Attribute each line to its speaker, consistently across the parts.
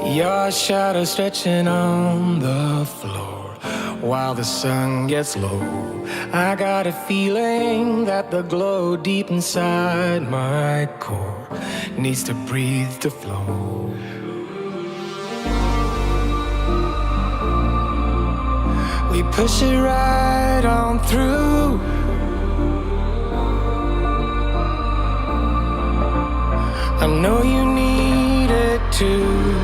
Speaker 1: Your shadow stretching on the floor while the sun gets low. I got a feeling that the glow deep inside my core needs to breathe to flow. We push it right on through. I know you need it too,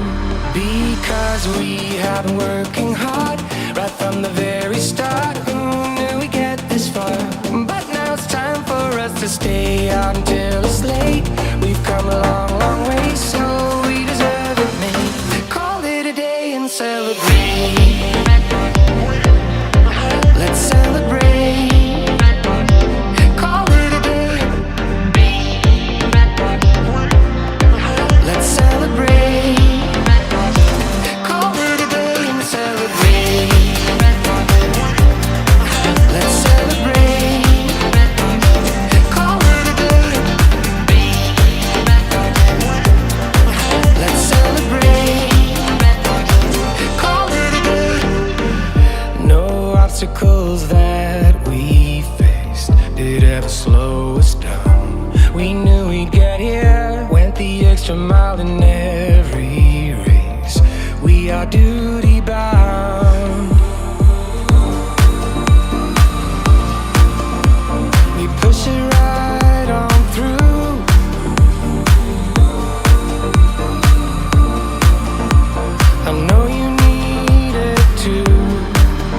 Speaker 1: because we have been working hard right from the very start. Who knew we'd get this far? But now it's time for us to stay out until it's late. We've come a long, long way, so we deserve it, mate. Call it a day and celebrate. Let's celebrate. Call it a day. Let's celebrate. Call it a day and celebrate. Let's celebrate. Call it a day. Let's celebrate. Call it a day. No obstacles that we faced did ever slow us down. We knew we'd get here, went the extra mile in every race. We are duty bound. We push it right on through. I know you need it too,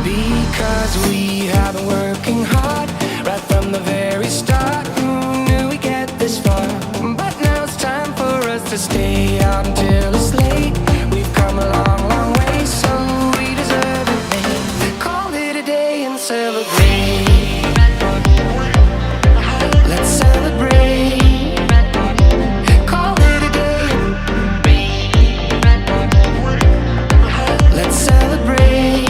Speaker 1: because we have been working hard right from the very start. Who knew we'd get this far? But now it's time for us to stay out until it's late. We've come a long, long way, so we deserve it, mate. Call it a day and celebrate. Let's celebrate. Call it a day. Let's celebrate.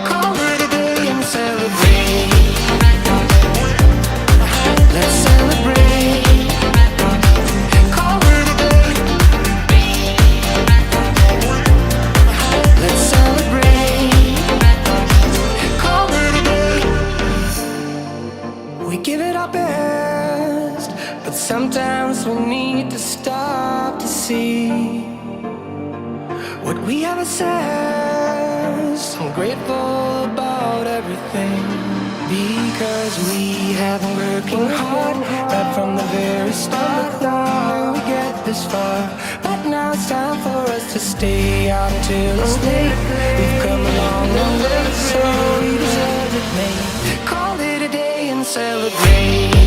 Speaker 1: Call it a day and celebrate. Let's celebrate. Call it a day. Let's celebrate. Call it a day. We give it our best, but sometimes we need to stop to see what we have assessed. I'm grateful about everything, because we have been working hard right from the very start. Now we get this far, but now it's time for us to stay out until it's late. We've come a long, long way, so we deserve it, mate. Call it a day and celebrate.